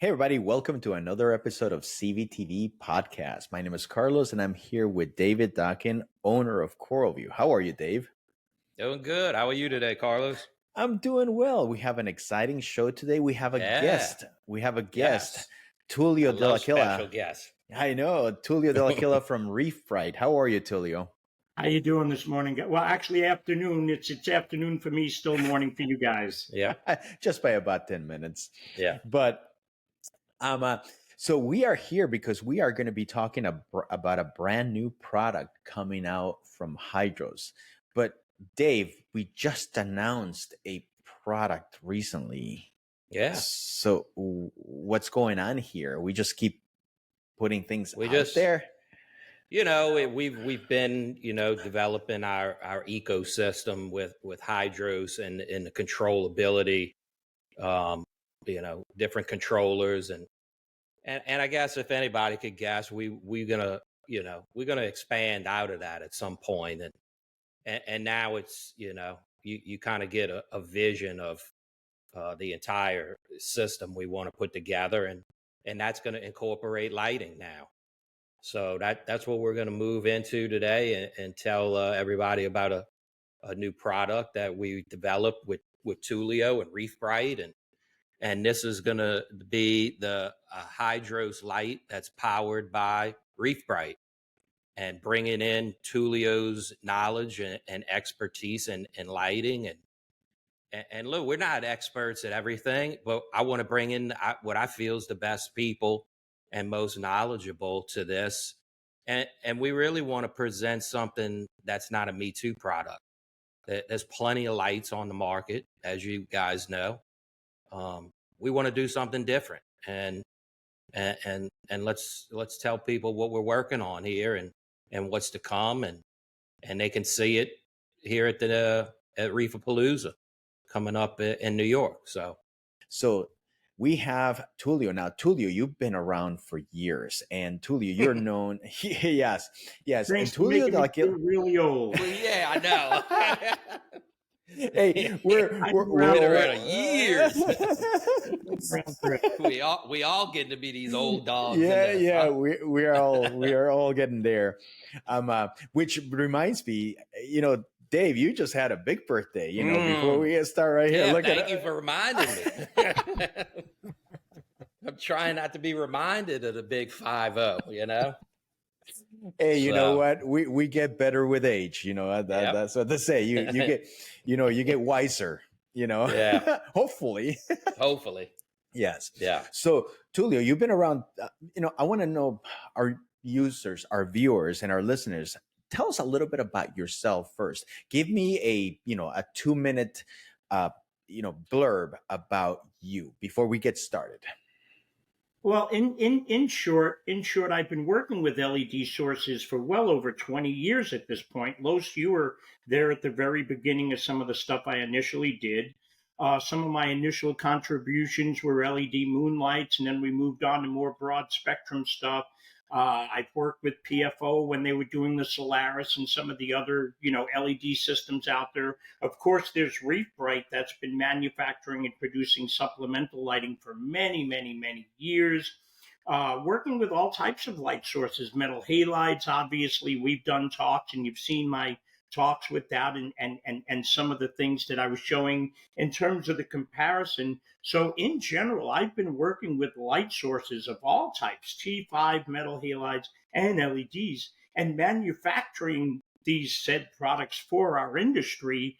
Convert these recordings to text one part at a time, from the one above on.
Hey, everybody, welcome to another episode of CVtv Podcast. My name is Carlos, and I'm here with David Dawkin, owner of CoralVue. How are you, Dave? Doing good. How are you today, Carlos? I'm doing well. We have an exciting show today. We have a guest. Yes. Tullio I love Dellaquila. special guests. I know, Tullio Dellaquila from ReefBrite. How are you, Tullio? How you doing this morning? Well, actually, afternoon. It's afternoon for me, still morning for you guys. Yeah. Just by about 10 minutes. Yeah. But so we are here because we are going to be talking about a brand new product coming out from HYDROS. But Dave, we just announced a product recently. Yeah. So what's going on here? We just keep putting things out there. We've been, developing our ecosystem with HYDROS and the controllability, different controllers and I guess if anybody could guess, we're gonna expand out of that at some point, and now it's you kind of get a vision of the entire system we want to put together, and that's going to incorporate lighting now. So that's what we're going to move into today and tell everybody about a new product that we developed with Tullio and ReefBrite, and this is going to be the HYDROS light that's powered by ReefBrite, and bringing in Tullio's knowledge and expertise in lighting. And look, we're not experts at everything, but I want to bring in what I feel is the best people and most knowledgeable to this. And we really want to present something that's not a Me Too product. There's plenty of lights on the market, as you guys know. We want to do something different, and let's tell people what we're working on here and what's to come, and they can see it here at Reefapalooza coming up in New York. So we have Tullio. Now, Tullio, you've been around for years, and Tullio, you're known. Yes. Thanks and for Tullio making me feel really old. Yeah, I know. Hey, we're around years. we all getting to be these old dogs. Yeah. We are all getting there. Which reminds me, Dave, you just had a big birthday. Before we get started right here. Thank you for reminding me. I'm trying not to be reminded of the big 5-0. Hey, you know what? We get better with age. That's what they say. You get, you get wiser. Yeah. Hopefully. Yes. Yeah. So, Tullio, you've been around. I want to know our users, our viewers, and our listeners. Tell us a little bit about yourself first. Give me a 2-minute, blurb about you before we get started. Well, in short, I've been working with LED sources for well over 20 years at this point. Los, you were there at the very beginning of some of the stuff I initially did. Some of my initial contributions were LED moonlights, and then we moved on to more broad spectrum stuff. I've worked with PFO when they were doing the Solaris and some of the other, LED systems out there. Of course, there's ReefBrite that's been manufacturing and producing supplemental lighting for many, many, many years. Working with all types of light sources, metal halides, obviously, we've done talks, and you've seen my talks with that and some of the things that I was showing in terms of the comparison. So in general, I've been working with light sources of all types, T5, metal halides, and LEDs, and manufacturing these said products for our industry,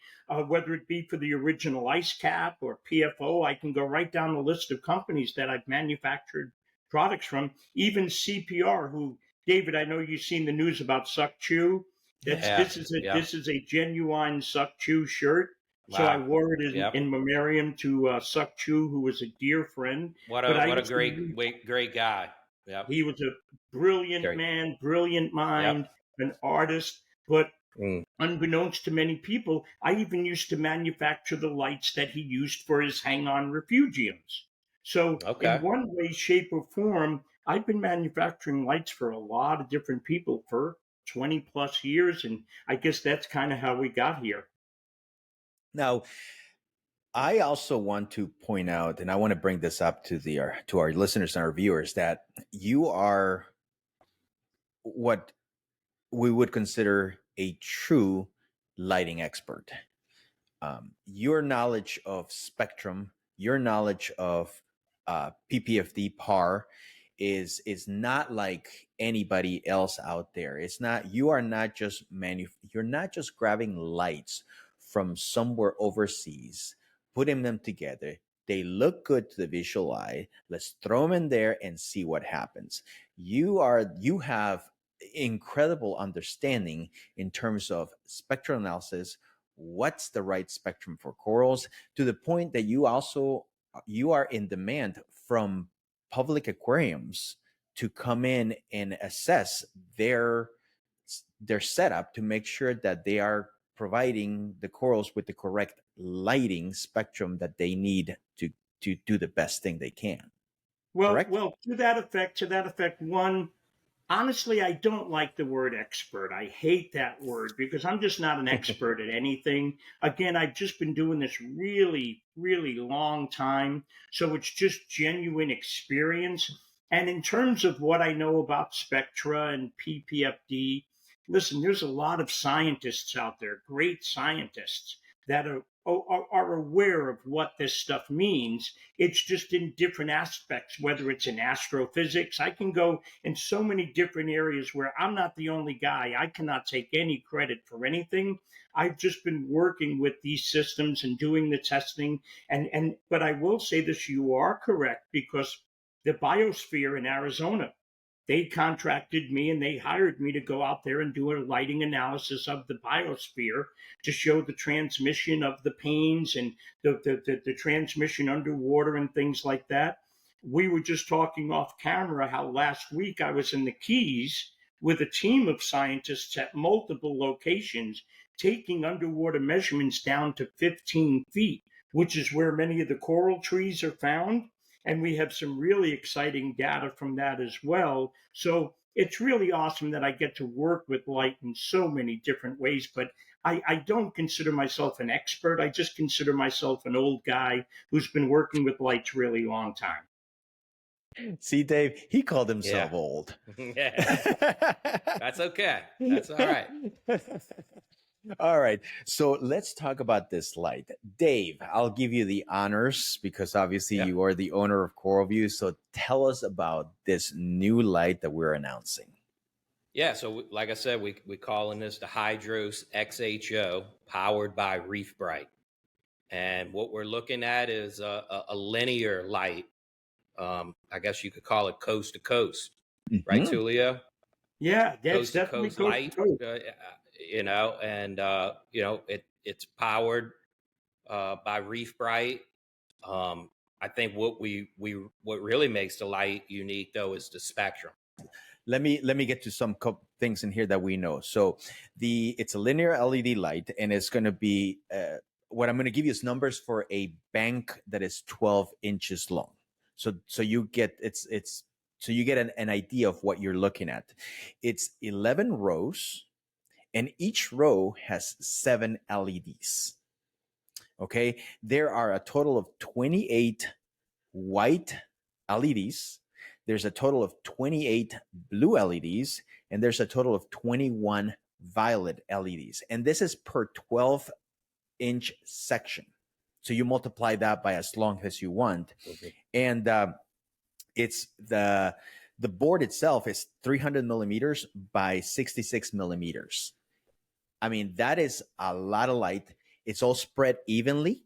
whether it be for the original ice cap or PFO. I can go right down the list of companies that I've manufactured products from, even CPR, who, David, I know you've seen the news about Suck Chew. This is a genuine Suck Chew shirt. Wow. So I wore it in memoriam to Suck Chew, who was a dear friend. What a great guy. Yep. He was a brilliant man, brilliant mind, an artist. But unbeknownst to many people, I even used to manufacture the lights that he used for his hang-on refugiums. So in one way, shape, or form, I've been manufacturing lights for a lot of different people for 20 plus years. And I guess that's kind of how we got here. Now, I also want to point out, and I want to bring this up to our listeners and our viewers, that you are what we would consider a true lighting expert. Your knowledge of spectrum, your knowledge of PPFD par is not like anybody else out there. It's not, you are not just you're not just grabbing lights from somewhere overseas, putting them together. They look good to the visual eye. Let's throw them in there and see what happens. You have incredible understanding in terms of spectral analysis, what's the right spectrum for corals, to the point that you are in demand from public aquariums to come in and assess their setup to make sure that they are providing the corals with the correct lighting spectrum that they need to do the best thing they can. Correct? Well, to that effect, one, honestly, I don't like the word expert. I hate that word because I'm just not an expert at anything. Again, I've just been doing this really, really long time. So it's just genuine experience. And in terms of what I know about spectra and PPFD, listen, there's a lot of scientists out there, great scientists, that are aware of what this stuff means. It's just in different aspects, whether it's in astrophysics. I can go in so many different areas where I'm not the only guy. I cannot take any credit for anything. I've just been working with these systems and doing the testing. But I will say this, you are correct, because the biosphere in Arizona, they contracted me and they hired me to go out there and do a lighting analysis of the biosphere to show the transmission of the panes and the transmission underwater and things like that. We were just talking off camera how last week I was in the Keys with a team of scientists at multiple locations taking underwater measurements down to 15 feet, which is where many of the coral trees are found. And we have some really exciting data from that as well. So it's really awesome that I get to work with light in so many different ways. But I don't consider myself an expert. I just consider myself an old guy who's been working with lights really long time. See, Dave, he called himself old. Yeah. That's okay. That's all right. All right. So let's talk about this light. Dave, I'll give you the honors because obviously you are the owner of CoralVue. So tell us about this new light that we're announcing. Yeah. So like I said, we calling this the HYDROS XHO powered by ReefBrite. And what we're looking at is a linear light. I guess you could call it coast to coast, right, Tullio? Yeah, that's coast to definitely coast light. It's powered by ReefBrite. I think what really makes the light unique though is the spectrum. Let me get to some things in here that we know. So it's a linear LED light, and it's going to be what I'm going to give you is numbers for a bank that is 12 inches long. So you get so you get an idea of what you're looking at. It's 11 rows, and each row has 7 LEDs. Okay, there are a total of 28 white LEDs. There's a total of 28 blue LEDs, and there's a total of 21 violet LEDs. And this is per 12-inch section. So you multiply that by as long as you want. Okay. And it's the board itself is 300 millimeters by 66 millimeters. I mean, that is a lot of light. It's all spread evenly.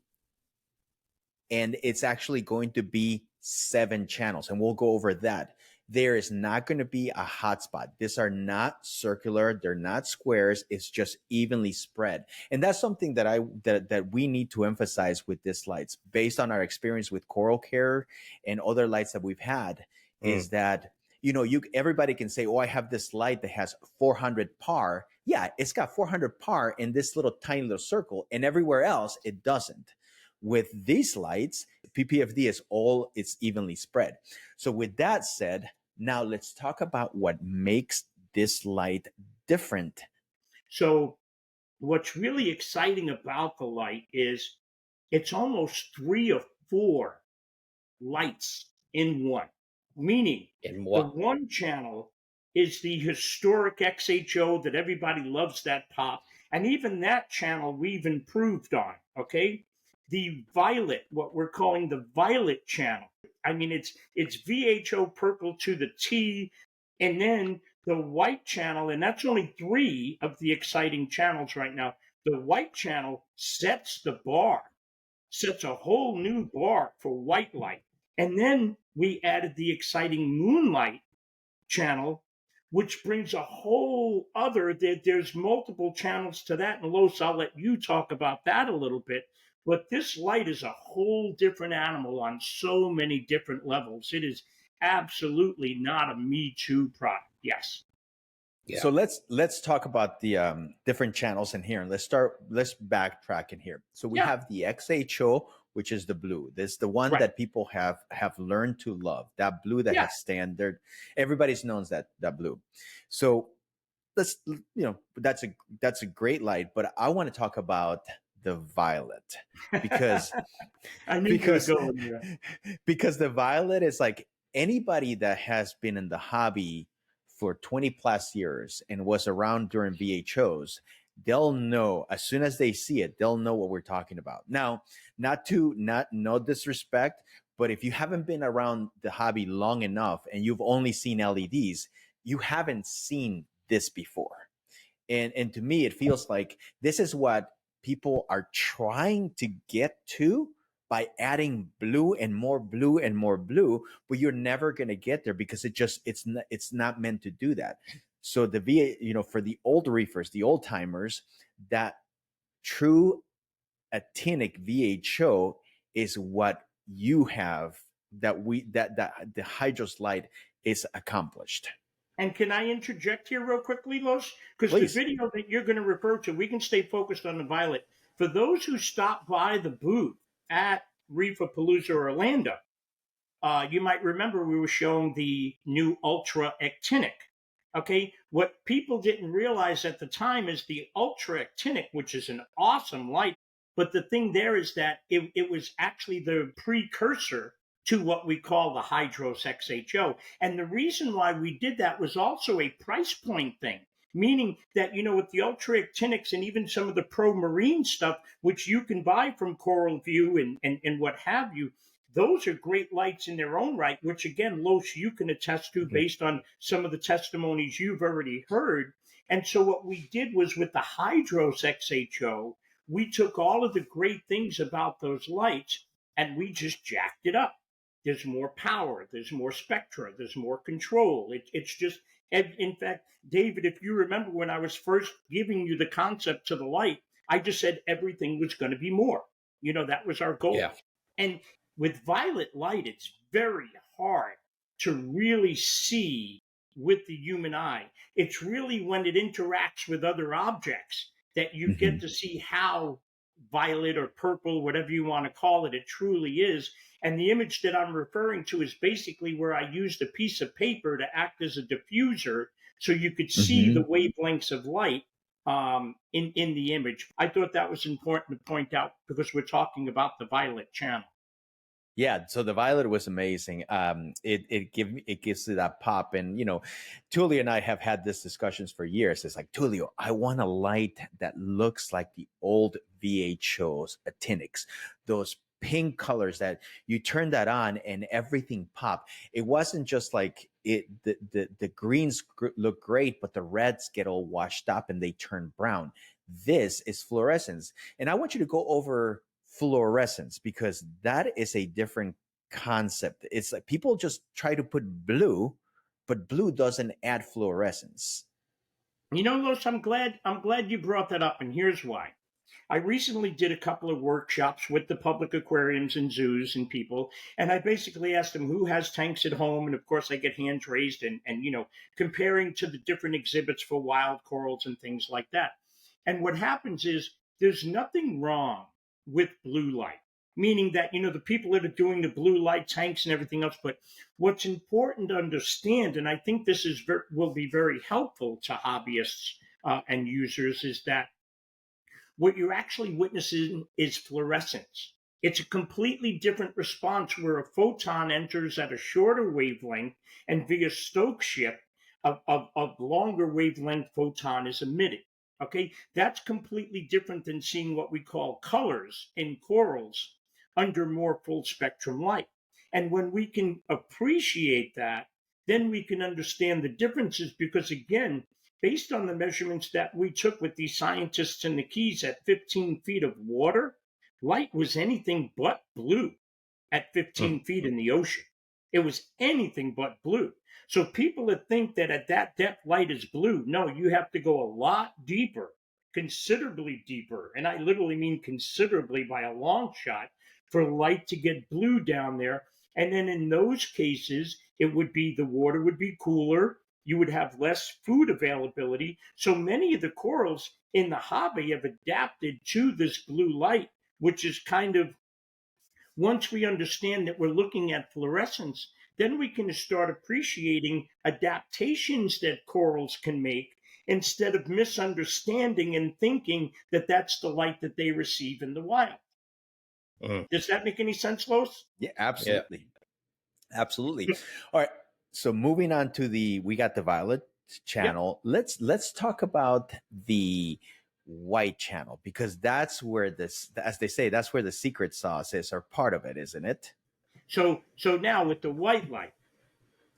And it's actually going to be 7 channels, and we'll go over that. There is not going to be a hotspot. These are not circular. They're not squares. It's just evenly spread. And that's something that we need to emphasize with these lights based on our experience with Coral Care and other lights that we've had is that, everybody can say, oh, I have this light that has 400 par. Yeah, it's got 400 par in this tiny little circle, and everywhere else it doesn't. With these lights, PPFD it's evenly spread. So with that said, now let's talk about what makes this light different. So what's really exciting about the light is it's almost 3 or 4 lights in one, meaning In the what? one channel is the historic XHO that everybody loves, that pop. And even that channel we've improved on, okay? The violet, what we're calling the violet channel. I mean, it's VHO purple to the T, and then the white channel, and that's only 3 of the exciting channels right now. The white channel sets the bar, sets a whole new bar for white light. And then we added the exciting Moonlight Channel, which brings a whole other, there's multiple channels to that. And Los, I'll let you talk about that a little bit. But this light is a whole different animal on so many different levels. It is absolutely not a Me Too product. Yes. Yeah. So let's talk about the different channels in here, and let's backtrack in here. So we have the XHO, which is the blue. This is the one that people have learned to love. That blue that has standard. Everybody's knows that blue. So let's, that's a great light, but I want to talk about the violet because I knew you were going there. Because the violet is like, anybody that has been in the hobby for 20 plus years and was around during VHOs, they'll know as soon as they see it, they'll know what we're talking about. Now, no disrespect, but if you haven't been around the hobby long enough and you've only seen LEDs, you haven't seen this before. And to me, it feels like this is what people are trying to get to by adding blue and more blue and more blue, but you're never going to get there because it's not meant to do that. So for the old reefers, the old timers, that true actinic VHO is what you have, that the HYDROS light is accomplished. And can I interject here real quickly, Los? Because the video that you're going to refer to, we can stay focused on the violet. For those who stopped by the booth at Reefapalooza Orlando, you might remember we were showing the new Ultra Actinic. Okay, what people didn't realize at the time is the Ultra Actinic, which is an awesome light, but the thing there is that it was actually the precursor to what we call the HYDROS XHO. And the reason why we did that was also a price point thing. Meaning that, with the ultra actinics and even some of the pro marine stuff, which you can buy from CoralVue and what have you, those are great lights in their own right, which again, Los, you can attest to based on some of the testimonies you've already heard. And so what we did was with the HYDROS XHO, we took all of the great things about those lights and we just jacked it up. There's more power, there's more spectra, there's more control. It's just, in fact, David, if you remember when I was first giving you the concept to the light, I just said everything was going to be more. That was our goal. Yeah. And with violet light, it's very hard to really see with the human eye. It's really when it interacts with other objects that you get to see how violet or purple, whatever you want to call it, it truly is. And the image that I'm referring to is basically where I used a piece of paper to act as a diffuser so you could see the wavelengths of light in the image. I thought that was important to point out because we're talking about the violet channel. Yeah, so the violet was amazing. It gives it that pop, and Tullio and I have had these discussions for years. It's like, Tullio, I want a light that looks like the old VHOs, actinics, those pink colors that you turn that on and everything pop. It wasn't just like the greens look great, but the reds get all washed up and they turn brown. This is fluorescence, and I want you to go over fluorescence because that is a different concept. It's like people just try to put blue, but blue doesn't add fluorescence. Los, I'm glad you brought that up, and here's why. I recently did a couple of workshops with the public aquariums and zoos and people, and I basically asked them who has tanks at home, and of course I get hands raised and comparing to the different exhibits for wild corals and things like that. And what happens is there's nothing wrong with blue light, meaning that, the people that are doing the blue light tanks and everything else. But what's important to understand, and I think this will be very helpful to hobbyists and users, is that what you're actually witnessing is fluorescence. It's a completely different response where a photon enters at a shorter wavelength and via Stokeshift, a longer wavelength photon is emitted. Okay, that's completely different than seeing what we call colors in corals under more full spectrum light. And when we can appreciate that, then we can understand the differences because, again, based on the measurements that we took with these scientists in the Keys at 15 feet of water, light was anything but blue at 15 feet in the ocean. It was anything but blue. So people that think that at that depth light is blue, no, you have to go a lot deeper, considerably deeper. And I literally mean considerably by a long shot for light to get blue down there. And then in those cases, it would be the water would be cooler. You would have less food availability. So many of the corals in the hobby have adapted to this blue light, which is kind of, once we understand that we're looking at fluorescence, then we can start appreciating adaptations that corals can make instead of misunderstanding and thinking that that's the light that they receive in the wild. Does that make any sense, Los? Yeah, absolutely. Yeah. Absolutely. All right. So moving on to we got the violet channel. Yep. Let's talk about the white channel, because that's where this, as they say, that's where the secret sauce is, or part of it, isn't it? So now with the white light,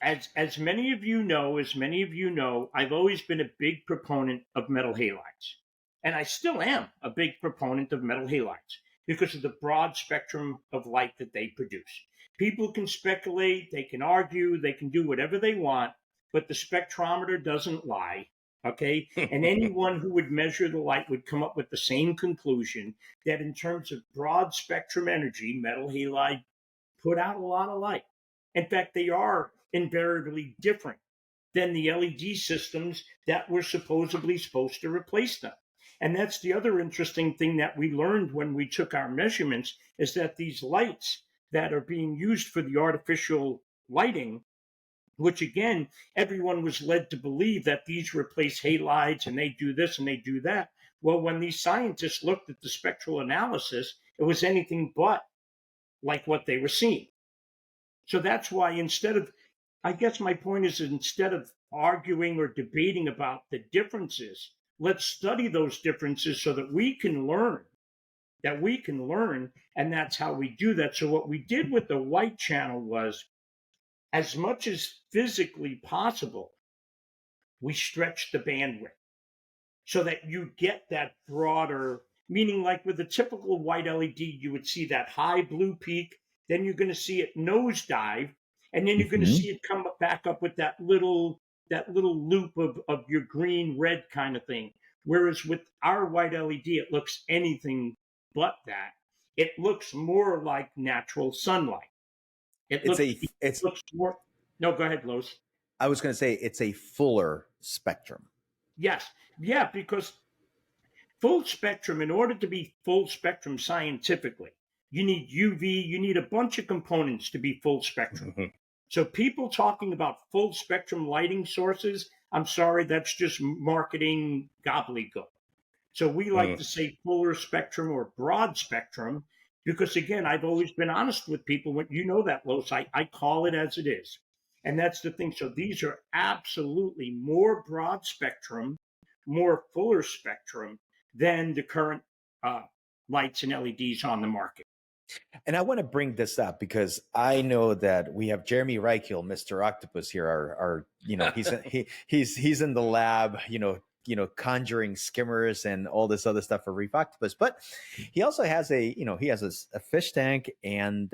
as many of you know, I've always been a big proponent of metal halides. And I still am a big proponent of metal halides because of the broad spectrum of light that they produce. People can speculate, they can argue, they can do whatever they want, but the spectrometer doesn't lie. Okay. And anyone who would measure the light would come up with the same conclusion, that in terms of broad spectrum energy, metal halide put out a lot of light. In fact, they are invariably different than the LED systems that were supposedly supposed to replace them. And that's the other interesting thing that we learned when we took our measurements, is that these lights that are being used for the artificial lighting, which again, everyone was led to believe that these replace halides and they do this and they do that. Well, when these scientists looked at the spectral analysis, it was anything but like what they were seeing. So that's why I guess my point is, instead of arguing or debating about the differences, let's study those differences so that we can learn, and that's how we do that. So what we did with the white channel was, as much as physically possible, we stretched the bandwidth so that you get that broader, meaning like with a typical white LED, you would see that high blue peak, then you're going to see it nosedive, and then you're going to see it come back up with that little loop of your green red kind of thing. Whereas with our white LED, it looks anything but that. It looks more like natural sunlight. It looks more. No, go ahead, Los. I was going to say it's a fuller spectrum. Yes. Yeah, because full spectrum, in order to be full spectrum scientifically, you need UV, you need a bunch of components to be full spectrum. So people talking about full spectrum lighting sources, I'm sorry, that's just marketing gobbledygook. So we like to say fuller spectrum or broad spectrum, because again, I've always been honest with people. When you know that, Los, I call it as it is. And that's the thing. So these are absolutely more broad spectrum, more fuller spectrum than the current lights and LEDs on the market. And I want to bring this up because I know that we have Jeremy Reichel, Mr. Octopus here. Our he's in the lab, conjuring skimmers and all this other stuff for Reef Octopus. But he also has a fish tank, and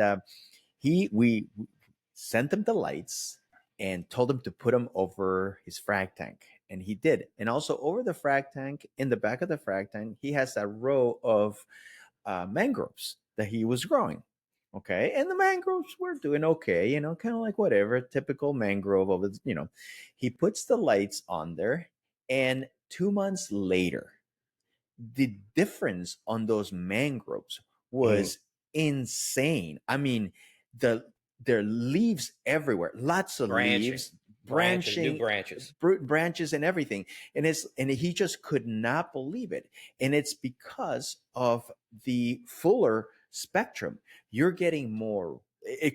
we sent him the lights and told him to put them over his frag tank. And he did. And also over the frag tank, in the back of the frag tank, he has a row of mangroves that he was growing. Okay. And the mangroves were doing okay, kind of like whatever, typical mangrove of it, He puts the lights on there, and 2 months later, the difference on those mangroves was insane. I mean, there are leaves everywhere, lots of leaves, branching, branches and everything. And he just could not believe it. And it's because of the fuller spectrum, you're getting more.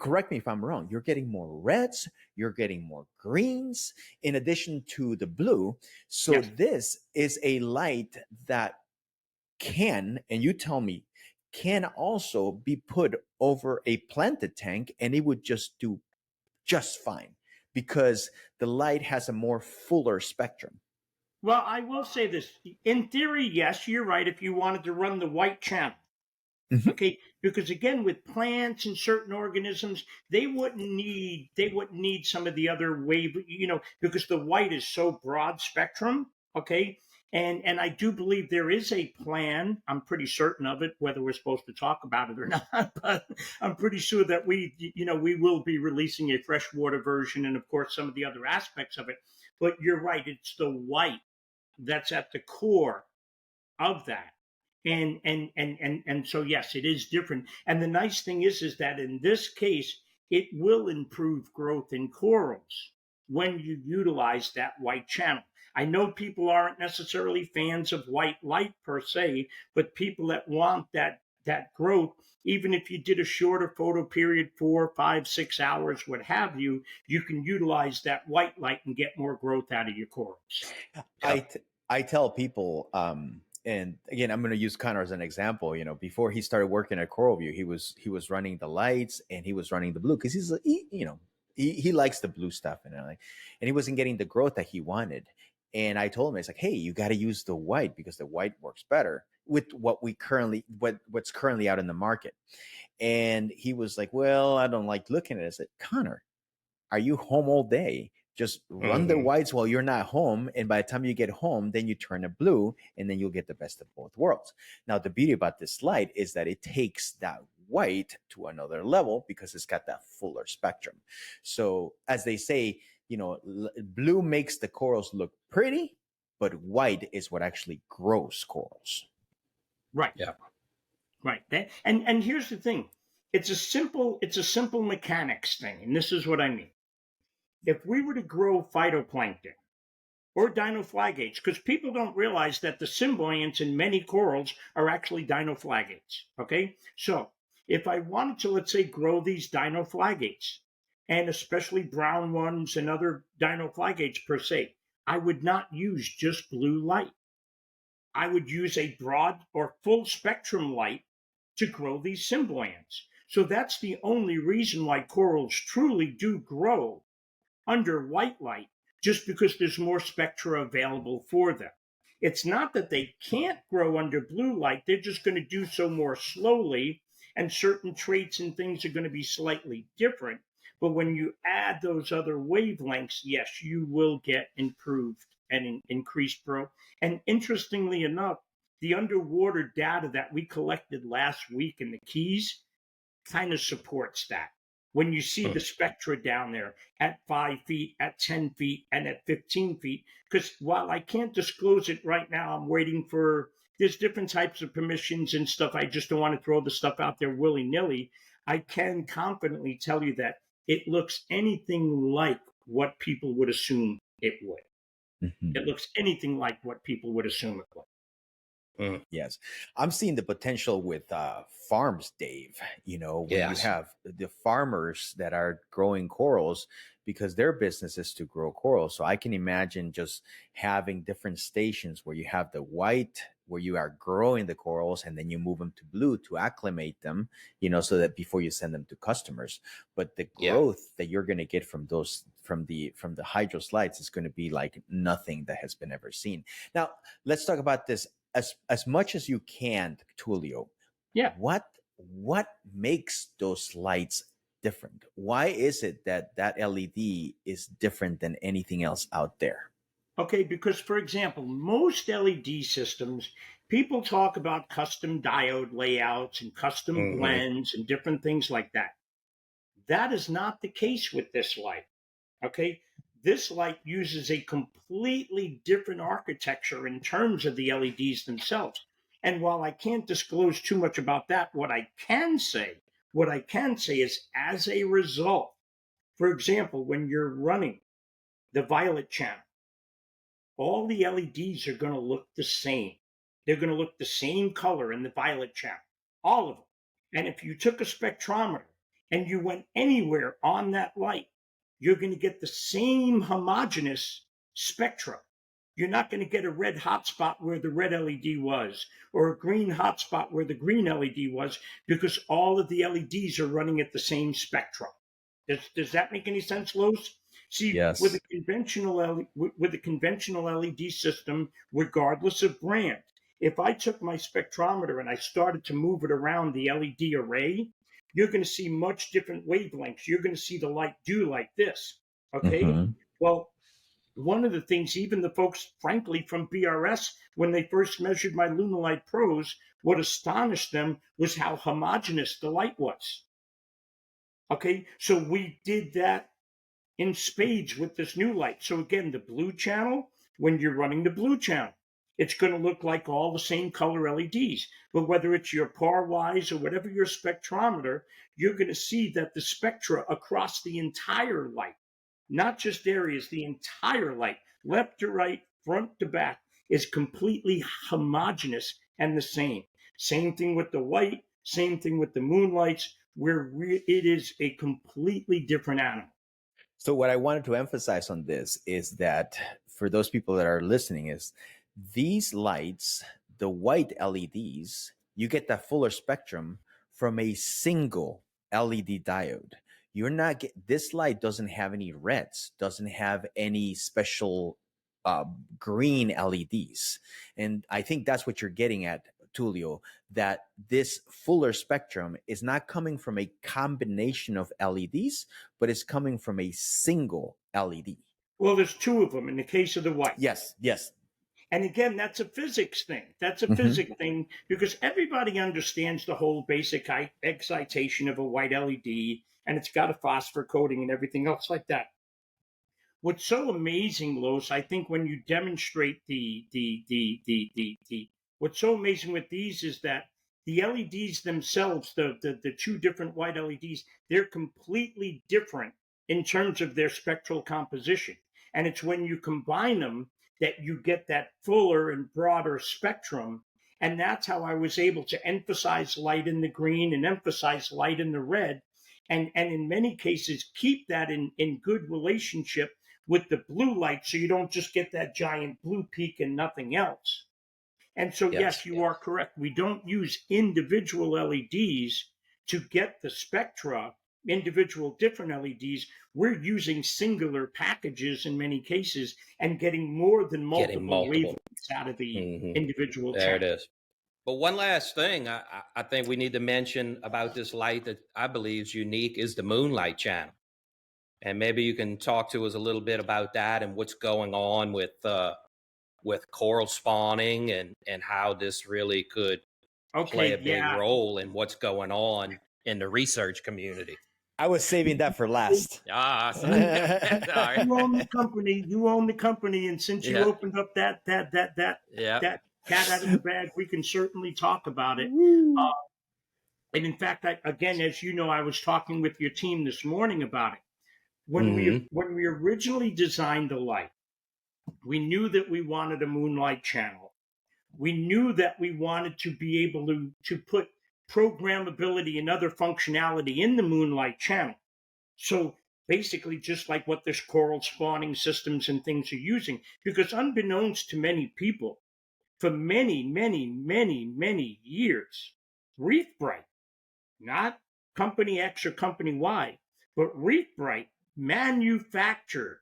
Correct me if I'm wrong. You're getting more reds, you're getting more greens in addition to the blue. So Yes. this is a light that can, and you tell me, can also be put over a planted tank and it would just do just fine because the light has a more fuller spectrum. Well, I will say this. In theory, yes, you're right. If you wanted to run the white channel, Mhm. okay, because again, with plants and certain organisms, they wouldn't need some of the other wave, because the white is so broad spectrum. Okay, and I do believe there is a plan. I'm pretty certain of it, whether we're supposed to talk about it or not. But I'm pretty sure that we will be releasing a freshwater version, and of course some of the other aspects of it. But you're right; it's the white that's at the core of that. And so yes, it is different. And the nice thing is that in this case, it will improve growth in corals when you utilize that white channel. I know people aren't necessarily fans of white light per se, but people that want that growth, even if you did a shorter photo period, 4, 5, 6 hours, what have you, you can utilize that white light and get more growth out of your corals. I tell people, and again, I'm going to use Connor as an example. Before he started working at CoralVue, he was running the lights and he was running the blue because he likes the blue stuff and he wasn't getting the growth that he wanted. And I told him, it's like, hey, you got to use the white because the white works better with what's currently out in the market. And he was like, well, I don't like looking at it. I said, Connor, are you home all day? Just run the whites while you're not home. And by the time you get home, then you turn it blue and then you'll get the best of both worlds. Now, the beauty about this light is that it takes that white to another level because it's got that fuller spectrum. So as they say, blue makes the corals look pretty, but white is what actually grows corals. Right. Yeah. Right. And here's the thing. It's a simple mechanics thing, and this is what I mean. If we were to grow phytoplankton or dinoflagellates, because people don't realize that the symbionts in many corals are actually dinoflagellates. Okay? So if I wanted to, let's say, grow these dinoflagellates, and especially brown ones and other dinoflagellates per se, I would not use just blue light. I would use a broad or full spectrum light to grow these symbionts. So that's the only reason why corals truly do grow under white light, just because there's more spectra available for them. It's not that they can't grow under blue light, they're just going to do so more slowly, and certain traits and things are going to be slightly different. But when you add those other wavelengths, yes, you will get improved and increased growth. And interestingly enough, the underwater data that we collected last week in the Keys kind of supports that. When you see the spectra down there at 5 feet, at 10 feet, and at 15 feet, because while I can't disclose it right now, I'm waiting for, there's different types of permissions and stuff. I just don't want to throw the stuff out there willy-nilly. I can confidently tell you that it looks anything like what people would assume it would. Mm-hmm. It looks anything like what people would assume it would. Yes, I'm seeing the potential with farms, Dave. When you have the farmers that are growing corals because their business is to grow corals. So I can imagine just having different stations where you have the white, where you are growing the corals, and then you move them to blue to acclimate them, so that before you send them to customers. But the growth that you're going to get from those, from the HYDROS lights is going to be like nothing that has been ever seen. Now, let's talk about this as much as you can, Tullio. Yeah. What makes those lights different? Why is it that LED is different than anything else out there? Okay, because for example, most LED systems, people talk about custom diode layouts and custom blends and different things like that. That is not the case with this light. Okay, this light uses a completely different architecture in terms of the LEDs themselves. And while I can't disclose too much about that, what I can say is, as a result, for example, when you're running the violet channel, all the LEDs are going to look the same. They're going to look the same color in the violet channel, all of them. And if you took a spectrometer and you went anywhere on that light, you're going to get the same homogeneous spectra. You're not going to get a red hotspot where the red LED was, or a green hotspot where the green LED was, because all of the LEDs are running at the same spectrum. Does that make any sense, Los? See, Yes. with a conventional LED system, regardless of brand, if I took my spectrometer and I started to move it around the LED array, you're going to see much different wavelengths. You're going to see the light do like this. Okay? Mhm. Well, one of the things, even the folks, frankly, from BRS, when they first measured my Lunalite Pros, what astonished them was how homogeneous the light was. Okay, so we did that in spades with this new light. So again, the blue channel, when you're running the blue channel, it's going to look like all the same color LEDs. But whether it's your PAR-wise or whatever your spectrometer, you're going to see that the spectra across the entire light, not just areas, the entire light, left to right, front to back, is completely homogeneous and the same. Same thing with the white, same thing with the moonlights, where it is a completely different animal. So what I wanted to emphasize on this is that for those people that are listening is these lights, the white LEDs, you get that fuller spectrum from a single LED diode. You're not this light doesn't have any reds, doesn't have any special green LEDs. And I think that's what you're getting at, Tullio, that this fuller spectrum is not coming from a combination of LEDs, but it's coming from a single LED. Well, there's two of them in the case of the white. Yes, yes. And again, that's a physics thing. That's a physics thing because everybody understands the whole basic excitation of a white LED, and it's got a phosphor coating and everything else like that. What's so amazing, Los, I think when you demonstrate what's so amazing with these is that the LEDs themselves, the two different white LEDs, they're completely different in terms of their spectral composition. And it's when you combine them that you get that fuller and broader spectrum. And that's how I was able to emphasize light in the green and emphasize light in the red. And in many cases, keep that in good relationship with the blue light so you don't just get that giant blue peak and nothing else. And so, yes, you are correct. We don't use individual LEDs to get the spectra, individual different LEDs. We're using singular packages in many cases and getting more than multiple wavelengths out of the individual There channel. it is. But one last thing I think we need to mention about this light that I believe is unique is the Moonlight Channel. And maybe you can talk to us a little bit about that and what's going on with coral spawning and how this really could play a big role in what's going on in the research community. I was saving that for last. You own the company, and since you opened up that cat out of the bag, we can certainly talk about it. And in fact, again, as you know, I was talking with your team this morning about it. When we originally designed the light, we knew that we wanted a Moonlight Channel. We knew that we wanted to be able to put programmability and other functionality in the Moonlight Channel. So basically just like what this coral spawning systems and things are using, because unbeknownst to many people, for many, many, many, many years, ReefBrite, not Company X or Company Y, but ReefBrite manufactured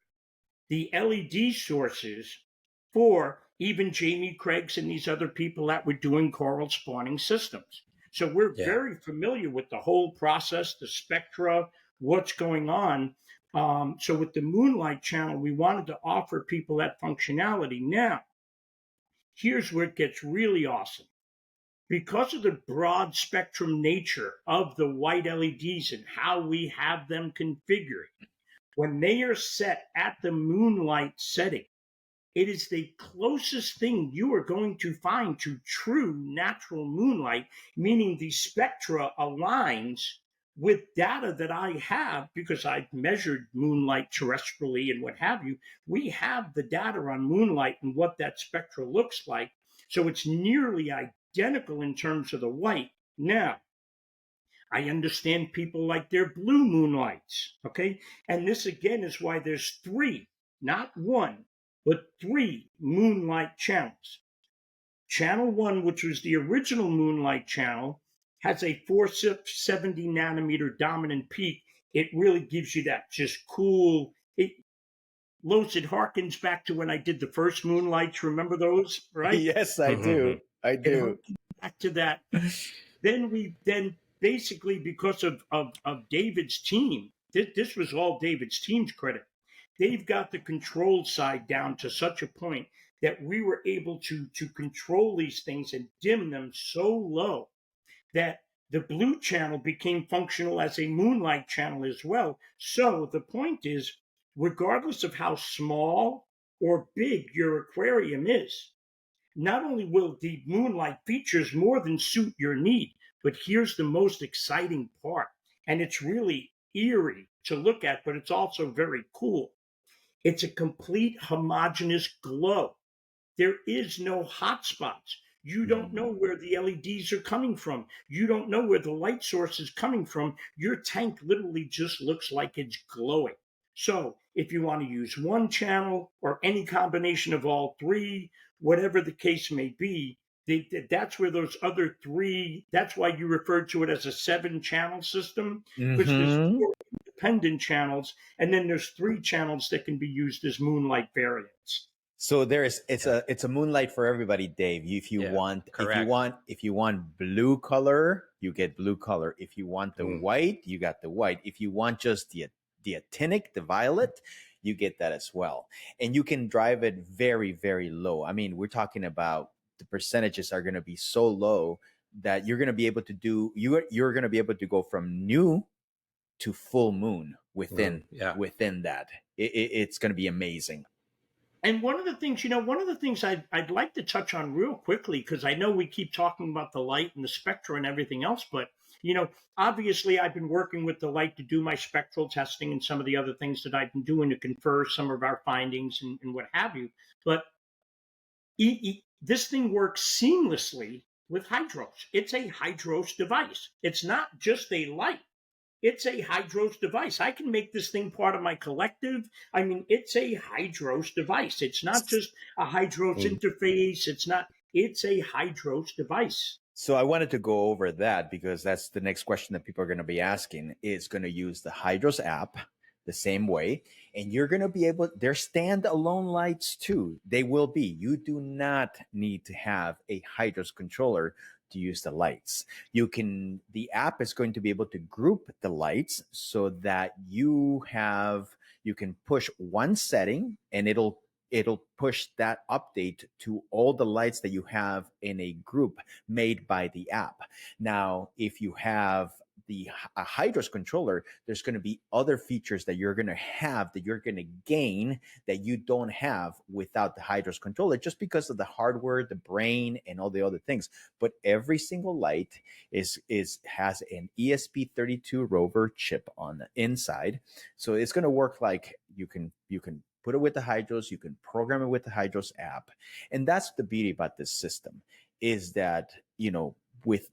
the LED sources for even Jamie Craig's and these other people that were doing coral spawning systems. So we're very familiar with the whole process, the spectra, what's going on. So with the Moonlight Channel, we wanted to offer people that functionality. Now, here's where it gets really awesome. Because of the broad spectrum nature of the white LEDs and how we have them configured, when they are set at the moonlight setting, it is the closest thing you are going to find to true natural moonlight, meaning the spectra aligns with data that I have because I've measured moonlight terrestrially and what have you. We have the data on moonlight and what that spectra looks like. So it's nearly identical in terms of the white. Now, I understand people like their blue moonlights. Okay. And this again is why there's three, not one, but three moonlight channels. Channel 1, which was the original Moonlight Channel, has a 470 nanometer dominant peak. It really gives you that just cool. Los, it harkens back to when I did the first Moonlights. Remember those, right? Yes, I do. I It do. harkens back to that. Then basically because of David's team, this was all David's team's credit. They've got the control side down to such a point that we were able to control these things and dim them so low that the blue channel became functional as a moonlight channel as well. So the point is, regardless of how small or big your aquarium is, not only will the moonlight features more than suit your need, but here's the most exciting part, and it's really eerie to look at, but it's also very cool. It's a complete homogeneous glow. There is no hot spots. You don't know where the LEDs are coming from. You don't know where the light source is coming from. Your tank literally just looks like it's glowing. So if you want to use one channel or any combination of all three, whatever the case may be, that's where those other three, that's why you referred to it as a 7-channel system, because there's 4 independent channels, and then there's 3 channels that can be used as moonlight variants. So it's a moonlight for everybody, Dave. If you want blue color, you get blue color. If you want the white, you got the white. If you want just the actinic, the violet, you get that as well. And you can drive it very, very low. I mean, we're talking about the percentages are going to be so low that you're going to be able to do you're going to be able to go from new to full moon within that. It's going to be amazing. And one of the things I'd like to touch on real quickly, because I know we keep talking about the light and the spectra and everything else, but obviously I've been working with the light to do my spectral testing and some of the other things that I've been doing to confer some of our findings and what have you. But this thing works seamlessly with HYDROS. It's a HYDROS device. It's not just a light. It's a HYDROS device. I can make this thing part of my collective. I mean, it's a HYDROS device. It's not just a HYDROS interface. It's a HYDROS device. So I wanted to go over that because that's the next question that people are going to be asking. Is going to use the HYDROS app the same way, and you're going to be able, they're standalone lights too. They will be. You do not need to have a HYDROS controller to use the lights. The app is going to be able to group the lights so that you can push one setting and it'll push that update to all the lights that you have in a group made by the app. Now, if you have a HYDROS controller, there's going to be other features that you're going to gain that you don't have without the HYDROS controller, just because of the hardware, the brain, and all the other things. But every single light has an ESP32 rover chip on the inside, so it's going to work like you can put it with the HYDROS, you can program it with the HYDROS app, and that's the beauty about this system is that with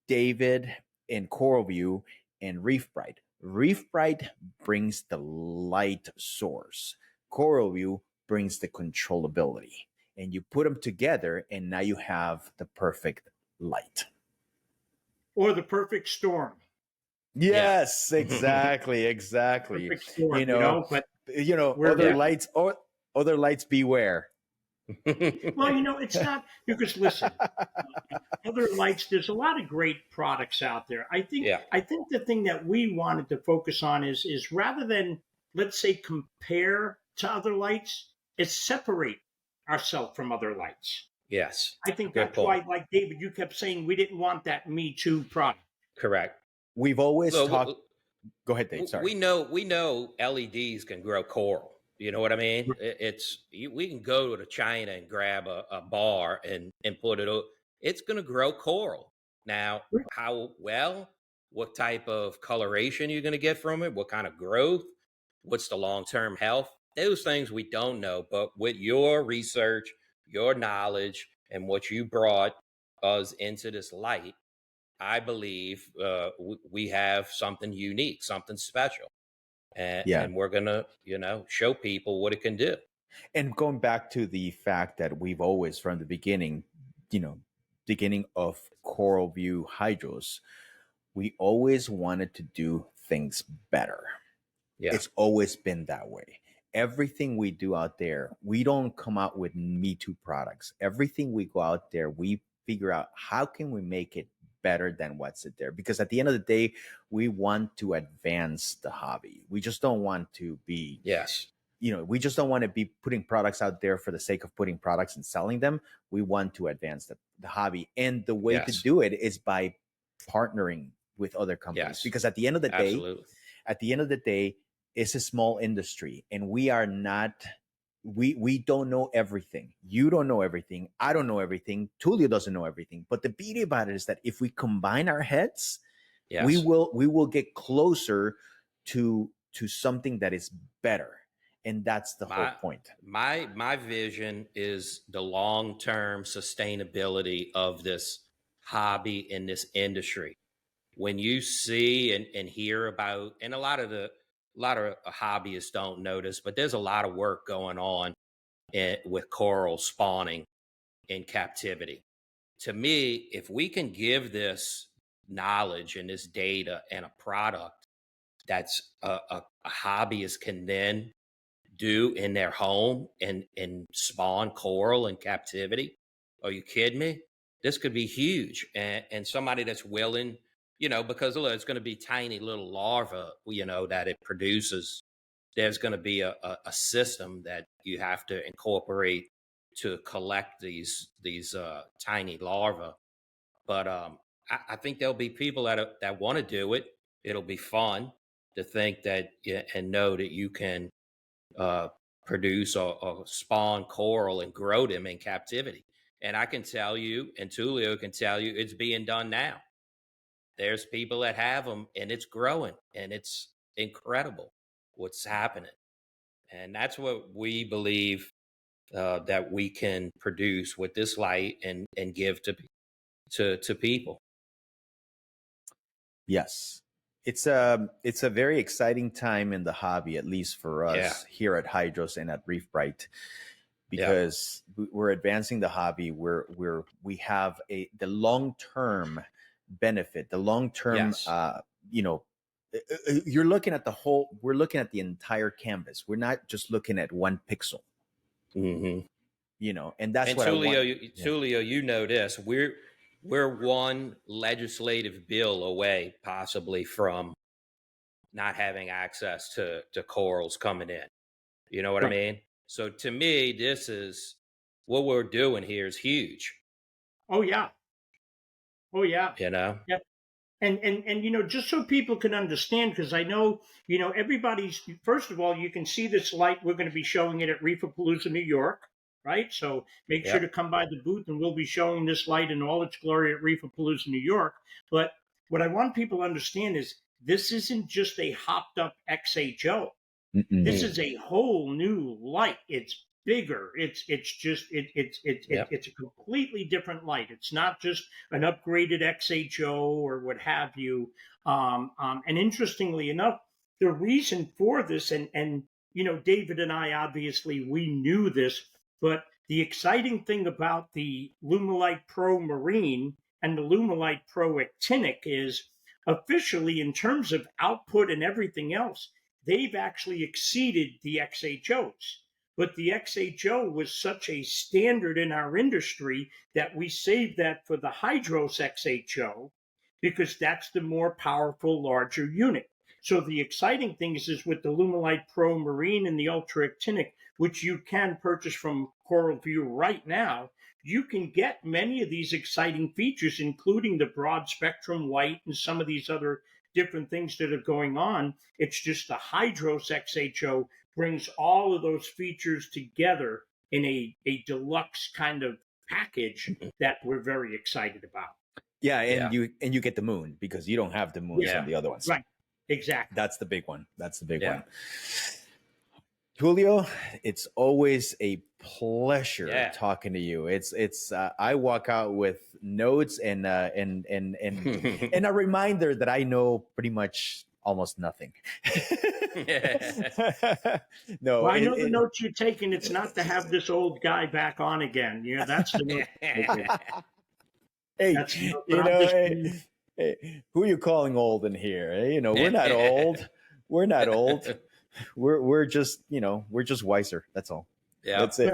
David and CoralVue and ReefBrite. ReefBrite brings the light source. CoralVue brings the controllability. And you put them together, and now you have the perfect light. Or the perfect storm. Yes, exactly. Perfect storm, but other lights beware. Well, it's not, because listen, other lights, there's a lot of great products out there. I think the thing that we wanted to focus on is rather than, let's say, compare to other lights, is separate ourselves from other lights. Yes. I think that's why, like David, you kept saying we didn't want that Me Too product. Correct. We've always talked. Go ahead, Dave. Sorry. We know LEDs can grow coral. You know what I mean? We can go to China and grab a bar and put it. It's going to grow coral. Now, what type of coloration you're going to get from it? What kind of growth? What's the long-term health? Those things we don't know. But with your research, your knowledge, and what you brought us into this light, I believe we have something unique, something special, Yeah. and we're gonna, show people what it can do. And going back to the fact that we've always, from the beginning, beginning of CoralVue Hydros, we always wanted to do things better. Yeah. It's always been that way. Everything we do out there, we don't come out with Me Too products. Everything we go out there, we figure out how can we make it better than what's it there. Because at the end of the day, we want to advance the hobby. We just don't want to be, Yes. we just don't want to be putting products out there for the sake of putting products and selling them. We want to advance the hobby. And the way to do it is by partnering with other companies. Yes. Because at the end of the day, it's a small industry, and we are not, we don't know everything. You don't know everything. I don't know everything. Tullio doesn't know everything. But the beauty about it is that if we combine our heads, we will get closer to something that is better. And that's the whole point. My vision is the long-term sustainability of this hobby in this industry. When you see and hear about, and a lot of hobbyists don't notice, but there's a lot of work going on with coral spawning in captivity. To me, if we can give this knowledge and this data and a product that's a hobbyist can then do in their home and spawn coral in captivity, are you kidding me? This could be huge. And somebody that's willing, because it's going to be tiny little larvae, that it produces. There's going to be a system that you have to incorporate to collect these tiny larvae. But I think there'll be people that want to do it. It'll be fun to think that and know that you can produce or spawn coral and grow them in captivity. And I can tell you, and Tullio can tell you, it's being done now. There's people that have them, and it's growing, and it's incredible what's happening. And that's what we believe that we can produce with this light and give to people. Yes. It's a very exciting time in the hobby, at least for us here at Hydros and at ReefBrite, because we're advancing the hobby. We have the long-term benefit, the long-term, you're looking at we're looking at the entire canvas. We're not just looking at one pixel, mm-hmm. And that's what Tullio, you know this. We're one legislative bill away, possibly, from not having access to corals coming in. You know what I mean? So to me, this is what we're doing here is huge. Oh yeah. Yeah. And just so people can understand, because I know, everybody's, first of all, you can see this light. We're going to be showing it at Reefapalooza, New York. Right. So make sure to come by the booth, and we'll be showing this light in all its glory at Reefapalooza, New York. But what I want people to understand is this isn't just a hopped up XHO. Mm-hmm. This is a whole new light. It's bigger. It's a completely different light. It's not just an upgraded XHO or what have you. And interestingly enough, the reason for this, and David and I, obviously, we knew this. But the exciting thing about the Lumelite Pro Marine and the Lumelite Pro Actinic is officially, in terms of output and everything else, they've actually exceeded the XHOs. But the XHO was such a standard in our industry that we saved that for the HYDROS XHO, because that's the more powerful, larger unit. So the exciting thing is with the Lumelite Pro Marine and the Ultra Actinic, which you can purchase from CoralVue right now, you can get many of these exciting features, including the broad spectrum white and some of these other different things that are going on. It's just the HYDROS XHO brings all of those features together in a deluxe kind of package that we're very excited about. Yeah, and you get the moon, because you don't have the moons on the other ones. Right. Exactly. That's the big one. Tullio, it's always a pleasure talking to you. It's I walk out with notes and and a reminder that I know pretty much almost nothing. No, well, I know the notes you're taking. It's not to have this old guy back on again. Yeah, that's the note. Hey, That's, you know, hey, who are you calling old in here? You know, we're not old. We're not old. We're just, you know, we're just wiser. That's all. Yeah. That's it.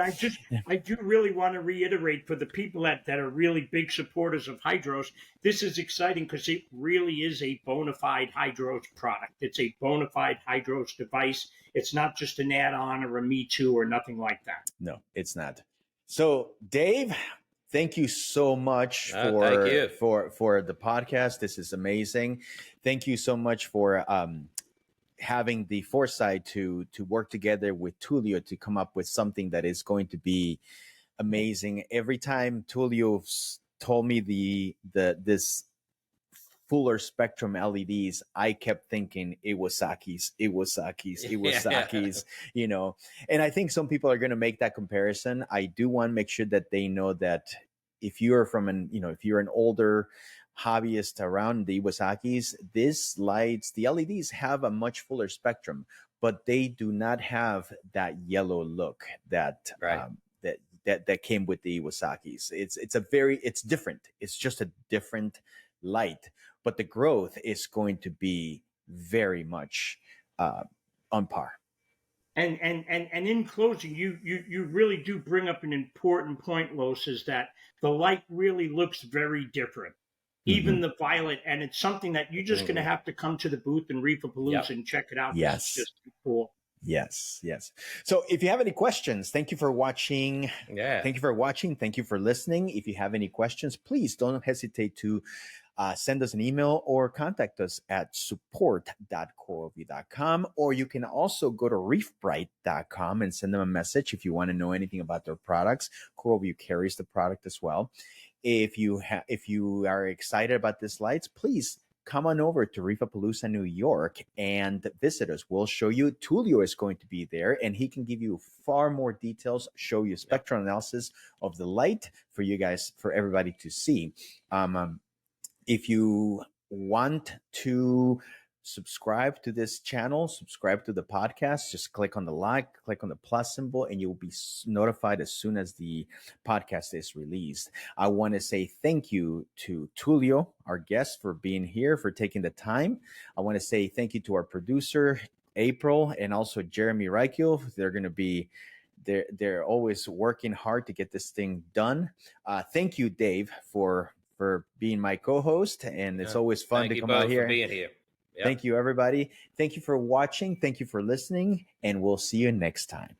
But I do really want to reiterate for the people that are really big supporters of Hydros, this is exciting because it really is a bona fide Hydros product. It's a bona fide Hydros device. It's not just an add-on or a Me Too or nothing like that. No, it's not. So, Dave, thank you so much for the podcast. This is amazing. Thank you so much for having the foresight to work together with Tullio to come up with something that is going to be amazing. Every time Tullio told me this fuller spectrum LEDs, I kept thinking Iwasaki's, you know. And I think some people are going to make that comparison. I do want to make sure that they know that if you're if you're an older hobbyist around the Iwasaki's, these lights, the LEDs have a much fuller spectrum, but they do not have that yellow look that that came with the Iwasaki's. It's different. It's just a different light, but the growth is going to be very much on par. And in closing, you really do bring up an important point, Los, is that the light really looks very different. Even the violet, and it's something that you're just going to have to come to the booth in Reefapalooza and check it out. Yes. It's just cool. Yes. So if you have any questions, thank you for watching. Yeah. Thank you for watching. Thank you for listening. If you have any questions, please don't hesitate to send us an email or contact us at support.coralvue.com, or you can also go to reefbrite.com and send them a message if you want to know anything about their products. CoralVue carries the product as well. If you are excited about these lights, please come on over to Reefapalooza, New York, and visit us. We'll show you. Tullio is going to be there, and he can give you far more details, show you spectral analysis of the light for you guys, for everybody to see. If you want to subscribe to this channel, subscribe to the podcast, just click on the like, click on the plus symbol, and you'll be notified as soon as the podcast is released. I want to say thank you to Tullio, our guest, for being here, for taking the time. I want to say thank you to our producer, April, and also Jeremy Reichel. They're going to be they're always working hard to get this thing done. Thank you, Dave, for being my co-host, and it's always fun to come out here. For being here. Yep. Thank you, everybody. Thank you for watching. Thank you for listening, and we'll see you next time.